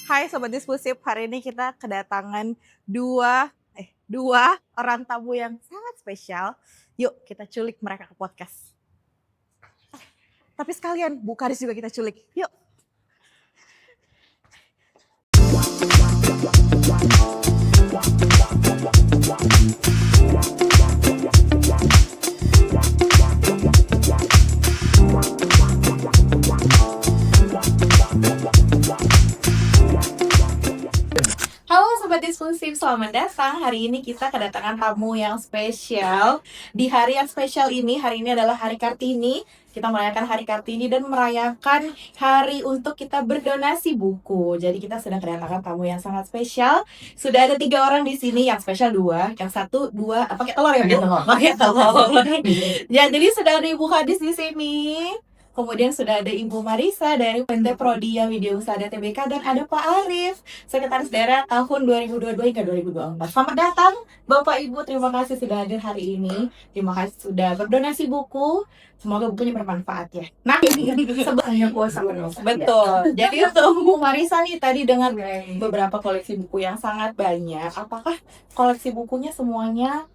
Hai Sobat Diskusi, hari ini kita kedatangan dua orang tamu yang sangat spesial. Yuk kita culik mereka ke podcast. Tapi sekalian Bu Karis juga kita culik. Yuk. Halo Sobat Diskusi, selamat datang. Hari ini kita kedatangan tamu yang spesial. Di hari yang spesial ini, hari ini adalah Hari Kartini. Kita merayakan Hari Kartini dan merayakan hari untuk kita berdonasi buku. Jadi kita sedang kedatangan tamu yang sangat spesial. Sudah ada 3 orang di sini, yang spesial 2, yang satu 2 pakai telur ya Bu? Pakai telur. Ya, jadi sudah ada Ibu Hadis di sini. Kemudian sudah ada Ibu Marisa dari PT Prodia Widya Usada Tbk dan ada Pak Arif, Sekretaris Daerah tahun 2022 hingga 2024. Selamat datang Bapak Ibu, terima kasih sudah hadir hari ini. Terima kasih sudah berdonasi buku. Semoga bukunya bermanfaat ya. Nah, sebelumnya puasa betul. Jadi untuk Bu Marisa nih tadi dengan beberapa koleksi buku yang sangat banyak. Apakah koleksi bukunya semuanya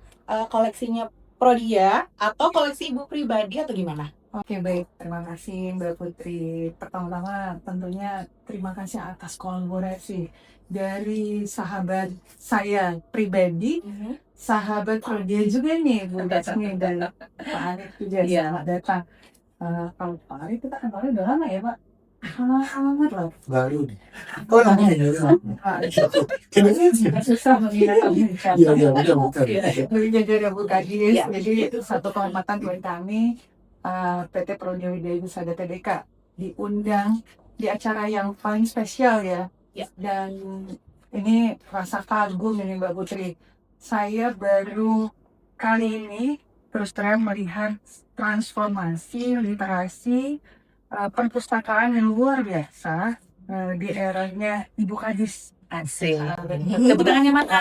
koleksinya Prodia atau koleksi ibu pribadi atau gimana? Oke, baik. Terima kasih Mbak Putri. Pertama-tama tentunya terima kasih atas kolaborasi dari sahabat saya pribadi, sahabat Prodia juga nih Bu Dasmi dan Pak Arif juga. Selamat datang. Kalau Pak Arif kita kenalnya udah lama ya Pak? Lama lah. Baru nih. Oh, namanya Susah mengingat Iya, bukan. Jadi Bu Kadis, jadi itu satu kehormatan buat kami. PT Prodia Widya Usada Tbk diundang di acara yang paling spesial ya. Dan ini rasa kagum ini Mbak Putri. Saya baru kali ini terus terang melihat transformasi literasi perpustakaan yang luar biasa di eranya Ibu Kadis. Asik. Tepuk tangannya mana?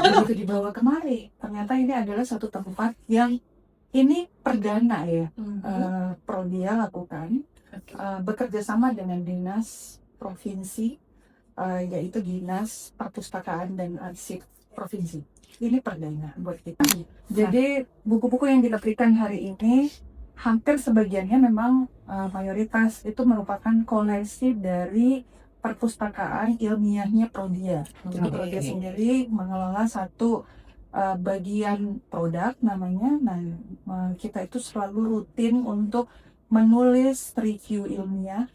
Begitu dibawa kemari, ternyata ini adalah satu tempat yang ini perdana ya Prodia lakukan bekerja sama dengan dinas provinsi yaitu Dinas Perpustakaan dan Arsip Provinsi. Ini perdana buat kita. Jadi buku-buku yang diterbitkan hari ini hampir sebagiannya memang mayoritas itu merupakan koleksi dari perpustakaan ilmiahnya Prodia. Jadi Prodia sendiri mengelola satu bagian produk namanya. Nah, kita itu selalu rutin untuk menulis review ilmiah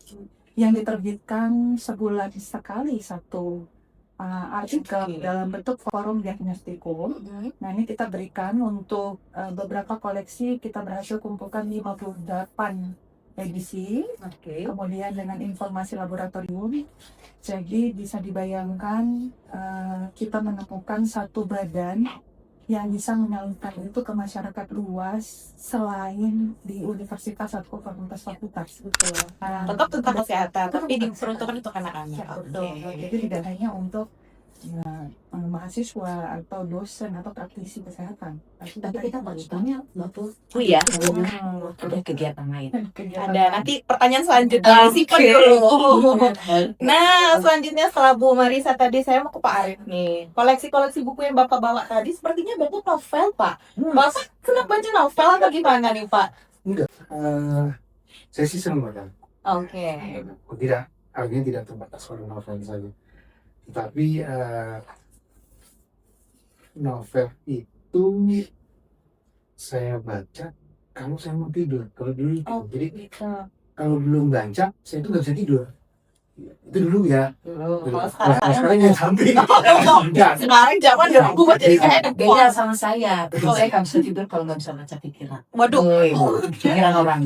yang diterbitkan sebulan sekali satu artikel dalam bentuk forum diagnostikum. Nah, ini kita berikan untuk beberapa koleksi, kita berhasil kumpulkan 58 edisi. Kemudian dengan informasi laboratorium, jadi bisa dibayangkan kita menemukan satu badan yang bisa menyalurkan itu ke masyarakat luas selain di universitas atau fakultas-fakultas. Betul. Tetap tentang kesehatan, tapi diperuntukkan untuk anak-anak. Betul. Jadi tidak hanya untuk mahasiswa atau dosen atau praktisi kesehatan. Tapi kita lanjutannya Bapak. Oh iya. Ada kegiatan lain. Ada nanti pertanyaan selanjutnya simpan dulu. Nah, selanjutnya setelah Bu Marisa tadi saya mau ke Pak Arif nih. Koleksi-koleksi buku yang Bapak bawa tadi sepertinya Bapak novel, Pak. Bapak senang baca novel atau gimana nih, Pak? Enggak. Saya sih senang baca. Oke. Tidak, artinya tidak terbatas pada novel saja. Tetapi novel itu saya baca kalau saya mau tidur. Kalau dulu itu, jadi kalau belum baca saya itu nggak bisa tidur. Itu dulu ya. Kalau Sekarang ya sampai. sekarang zaman udah aku baca jadi kayak Beda sama saya. Saya nggak bisa tidur kalau nggak bisa baca pikiran. waduh, Pikiran orang.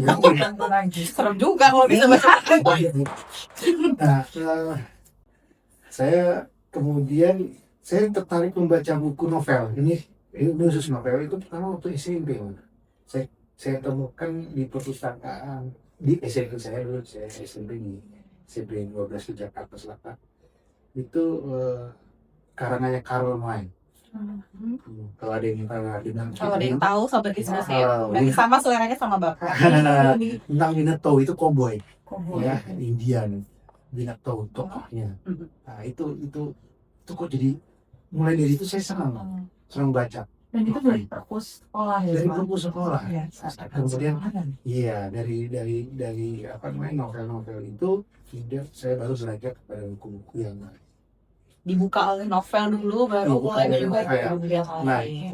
serem juga kalau bisa baca. Nah, saya kemudian saya tertarik membaca buku novel. Ini khusus novel itu pertama waktu SMP. Saya temukan di perpustakaan di SMP saya dulu. Saya SMP di SMP 12 di Jakarta Selatan. Itu karangannya Karl May. Kalau ada yang pernah dengar Kalau ada yang tahu sobat diskusi, Oh, berarti sama seleranya sama Bapak. tentang Minato itu cowboy Koboi. ya, Indian. Minato tokohnya. Nah, itu kok jadi mulai dari itu saya senang baca. Dan itu dari perpus sekolah ya, Dari Pak? buku sekolah. Iya, Kemudian sekolah. iya dari apa namanya novel-novel itu kemudian saya baru belajar kepada buku-buku yang lain. Dibuka oleh novel dulu, baru Dibuka mulai oleh juga novel. buku yang Nah, lain.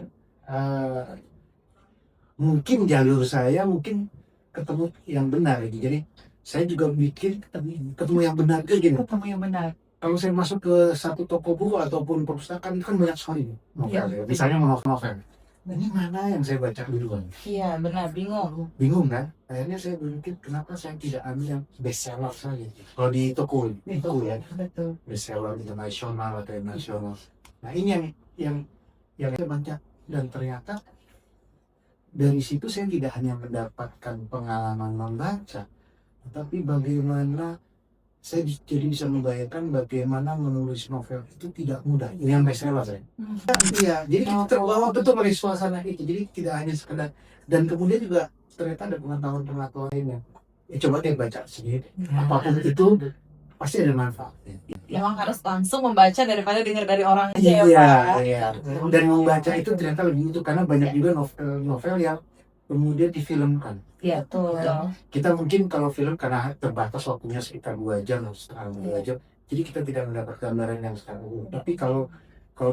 Mungkin jalur saya mungkin ketemu yang benar gitu. Jadi saya juga bikin ketemu yang benar kayak gini. Ketemu yang benar. Kalau saya masuk ke satu toko buku ataupun perpustakaan kan banyak sekali novel ya. Misalnya novel. Ini mana yang saya baca duluan? Iya, benar, bingung. Bingung kan? Akhirnya saya berpikir kenapa saya tidak ambil yang bestseller saja. Kalau di toko buku ya, Betul. bestseller internasional atau nasional. Nah ini yang saya baca dan ternyata dari situ saya tidak hanya mendapatkan pengalaman membaca, tetapi bagaimana saya jadi bisa membayangkan bagaimana menulis novel itu tidak mudah. Ini yang bestseller saya. Iya, jadi kita terbawa betul oleh suasana itu. Jadi tidak hanya sekedar, dan kemudian juga ternyata ada pengetahuan lainnya. Ya coba deh baca sendiri. Apapun itu pasti ada manfaatnya. Memang harus langsung membaca daripada dengar dari orang aja ya, Iya, Pak. iya. Dan membaca itu ternyata lebih itu karena banyak juga novel yang kemudian difilmkan. Iya, betul. Kita mungkin kalau film karena terbatas waktunya sekitar 2 jam atau setengah 2 jam, jadi kita tidak mendapat gambaran yang sekarang. Tapi kalau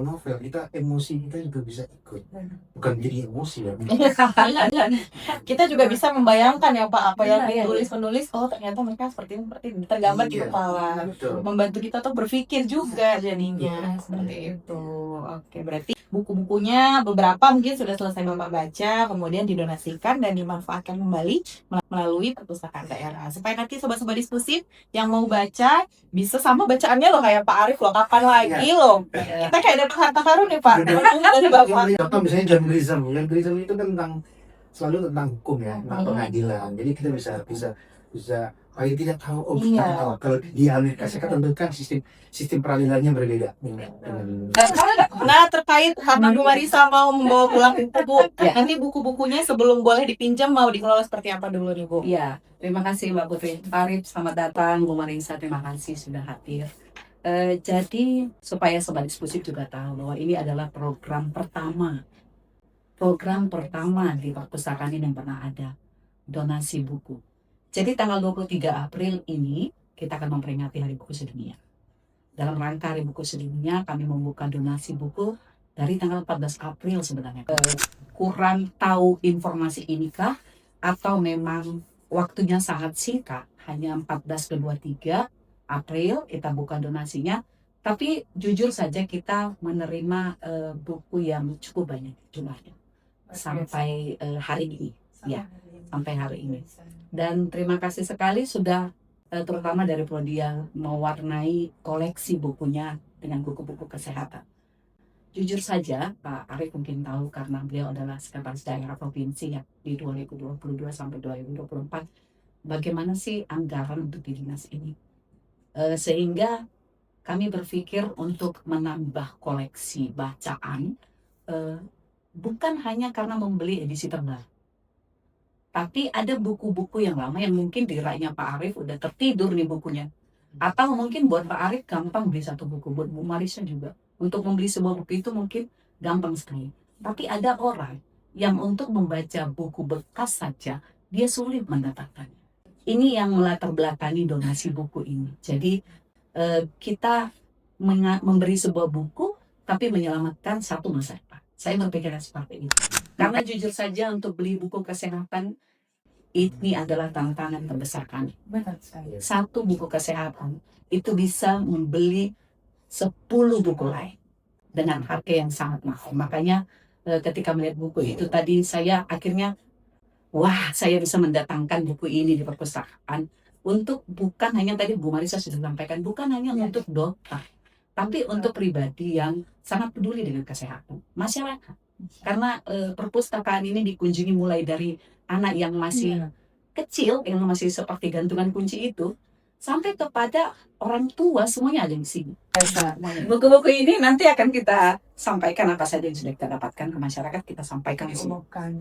novel kita emosi kita juga bisa ikut, bukan jadi emosi ya. Kita juga bisa membayangkan ya Pak, apa yang Iya, ditulis penulis. Oh ternyata mereka seperti ini, tergambar di Iya, kepala. betul. Membantu kita tuh berpikir juga jadinya seperti itu. Oke, berarti buku-bukunya beberapa mungkin sudah selesai Bapak baca, kemudian didonasikan dan dimanfaatkan kembali melalui perpustakaan daerah. Supaya nanti sobat-sobat diskusi yang mau baca bisa sama bacaannya loh kayak Pak Arief loh. Kapan lagi loh? Kita kayak dapat harta karun nih Pak. Dari Bapak. Contoh misalnya John Grisham itu kan selalu tentang hukum ya, tentang pengadilan. Jadi kita bisa paling tidak tahu Iya. kalau di Amerika Serikat tentu kan sistem peradilannya berbeda dengan Nah terkait karena Bu Marisa mau membawa pulang buku, nanti buku-bukunya sebelum boleh dipinjam mau dikelola seperti apa dulu nih Bu? Iya, terima kasih Mbak Putri. Arif, selamat datang. Bu Marisa, terima kasih sudah hadir. Jadi supaya sobat diskusi juga tahu bahwa ini adalah program pertama di perpustakaan ini yang pernah ada, donasi buku. Jadi tanggal 23 April ini kita akan memperingati Hari Buku Sedunia. Dalam rangka Hari Buku Sedunia kami membuka donasi buku dari tanggal 14 April sebenarnya. Kurang tahu informasi inikah atau memang waktunya sangat singkat, hanya 14 ke 23 April kita buka donasinya. Tapi jujur saja kita menerima buku yang cukup banyak jumlahnya sampai hari ini. Ya, sampai hari ini. Dan terima kasih sekali sudah terutama dari Prodi yang mewarnai koleksi bukunya dengan buku-buku kesehatan. Jujur saja Pak Arief mungkin tahu karena beliau adalah sekretaris daerah provinsi ya di 2022 sampai 2024. Bagaimana sih anggaran untuk di dinas ini? Sehingga kami berpikir untuk menambah koleksi bacaan bukan hanya karena membeli edisi terbaru. Tapi ada buku-buku yang lama yang mungkin di raknya Pak Arief udah tertidur nih bukunya. Atau mungkin buat Pak Arief gampang beli satu buku, buat Bu Marisa juga. Untuk membeli sebuah buku itu mungkin gampang sekali. Tapi ada orang yang untuk membaca buku bekas saja, dia sulit mendapatkannya. Ini yang melatar belakangi donasi buku ini. Jadi kita memberi sebuah buku, tapi menyelamatkan satu masa depan. Saya berpikirnya seperti itu. Karena jujur saja untuk beli buku kesehatan ini adalah tantangan terbesar kami. Benar sekali. Satu buku kesehatan itu bisa membeli 10 buku lain dengan harga yang sangat mahal. Makanya ketika melihat buku itu tadi saya akhirnya saya bisa mendatangkan buku ini di perpustakaan untuk bukan hanya tadi Bu Marisa sudah sampaikan, bukan hanya untuk dokter, tapi untuk pribadi yang sangat peduli dengan kesehatan masyarakat. Karena perpustakaan ini dikunjungi mulai dari anak yang masih kecil, yang masih seperti gantungan kunci itu, sampai kepada orang tua semuanya ada di sini. Buku-buku ini nanti akan kita sampaikan apa saja yang sudah kita dapatkan ke masyarakat, kita sampaikan di sini.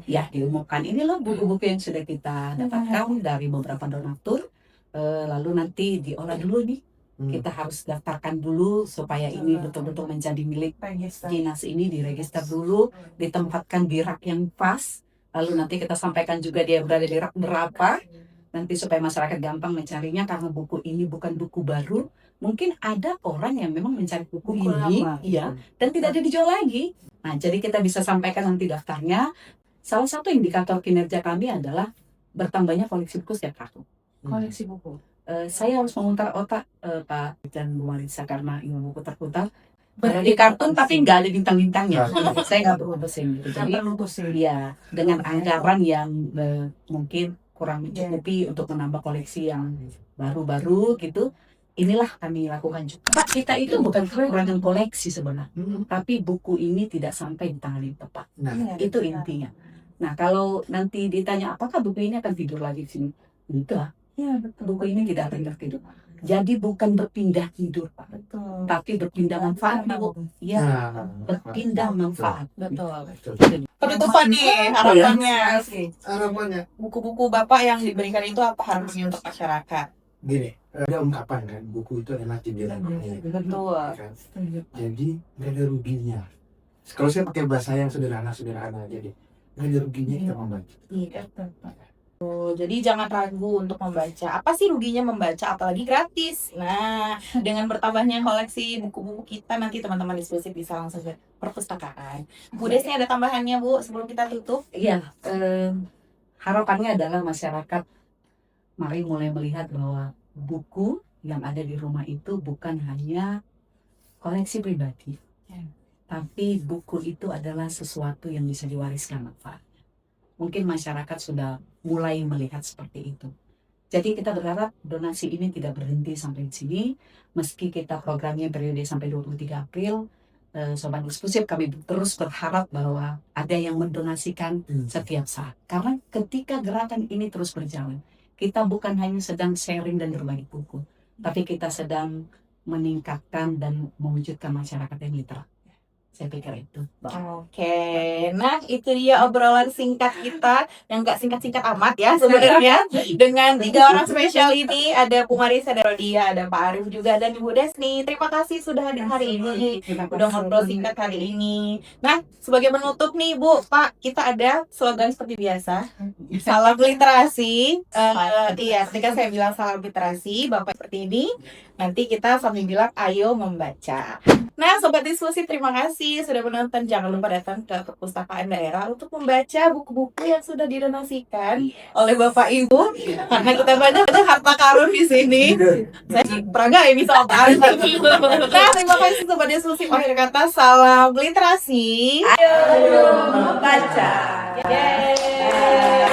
Ya, diumumkan. Ini loh buku-buku yang sudah kita dapatkan dari beberapa donatur. Lalu nanti diolah dulu nih. Kita harus daftarkan dulu supaya ini betul-betul menjadi milik dinas ini, diregister dulu, ditempatkan di rak yang pas. Lalu nanti kita sampaikan juga dia berada di rak berapa. Nanti supaya masyarakat gampang mencarinya, karena buku ini bukan buku baru. Mungkin ada orang yang memang mencari buku ini, iya, dan tidak ada dijual lagi. Nah, jadi kita bisa sampaikan nanti daftarnya. Salah satu indikator kinerja kami adalah bertambahnya koleksi buku setiap tahun. Koleksi buku. Saya harus memutar otak, Pak dan Bu Marisa, karena ini buku terputar. Di kartun tapi nggak ada bintang-bintangnya. Saya nggak perlu pusing gitu. Jadi, ya dengan anggaran yang mungkin kurang mencukupi untuk menambah koleksi yang baru-baru gitu. Inilah kami lakukan juga. Pak, kita itu bukan kekurangan koleksi sebenarnya, tapi buku ini tidak sampai di tangan yang tepat. Nah, Itu intinya. Nah, kalau nanti ditanya apakah buku ini akan tidur lagi di sini, enggak. Iya, betul. Buku ini tidak akan tidur. Jadi bukan berpindah tidur, Pak, Betul. tapi berpindah manfaat, Bu. Iya, berpindah manfaat. Betul. Penutupan nih harapannya. harapannya Buku-buku Bapak yang diberikan itu apa harapannya untuk masyarakat? gini, ada ungkapan kan, buku itu adalah jendela dunia. Betul. Kan? Jadi nggak ada ruginya. Kalau saya pakai bahasa yang sederhana, jadi nggak ada ruginya kita membaca. Iya. Jadi jangan ragu untuk membaca. Apa sih ruginya membaca, apalagi gratis? Nah, dengan bertambahnya koleksi buku-buku kita, nanti teman-teman diskusi bisa langsung ke perpustakaan. Bu Desni ada tambahannya, Bu, sebelum kita tutup? Iya, harapannya adalah masyarakat mari mulai melihat bahwa buku yang ada di rumah itu bukan hanya koleksi pribadi, tapi buku itu adalah sesuatu yang bisa diwariskan manfaatnya. Mungkin masyarakat sudah mulai melihat seperti itu. Jadi kita berharap donasi ini tidak berhenti sampai di sini, meski kita programnya periode sampai 23 April. Sobat Eksklusif, kami terus berharap bahwa ada yang mendonasikan setiap saat. Karena ketika gerakan ini terus berjalan, kita bukan hanya sedang sharing dan berbagi buku, tapi kita sedang meningkatkan dan mewujudkan masyarakat yang literat. Saya pikir itu. Oke, nah itu dia obrolan singkat kita yang nggak singkat-singkat amat ya sebenarnya, dengan 3 orang spesial ini. Ada Bu Marisa, ada Rodia, ada Pak Arif juga, dan Ibu Desni. Terima kasih sudah hadir hari ini, udah ngobrol singkat kali ini. Nah, sebagai penutup nih Bu, Pak, kita ada slogan seperti biasa, salam literasi. Iya, ketika saya bilang salam literasi, Bapak seperti ini, nanti kita sambil bilang ayo membaca. Nah, Sobat Diskusi, terima kasih sudah menonton. Jangan lupa datang ke perpustakaan daerah untuk membaca buku-buku yang sudah didonasikan oleh Bapak Ibu. Karena kita banyak harta karun di sini. Saya pernah ya bisa apa? Nah, terima kasih Sobat Diskusi. Akhir kata, salam literasi. Ayo membaca. Yeay.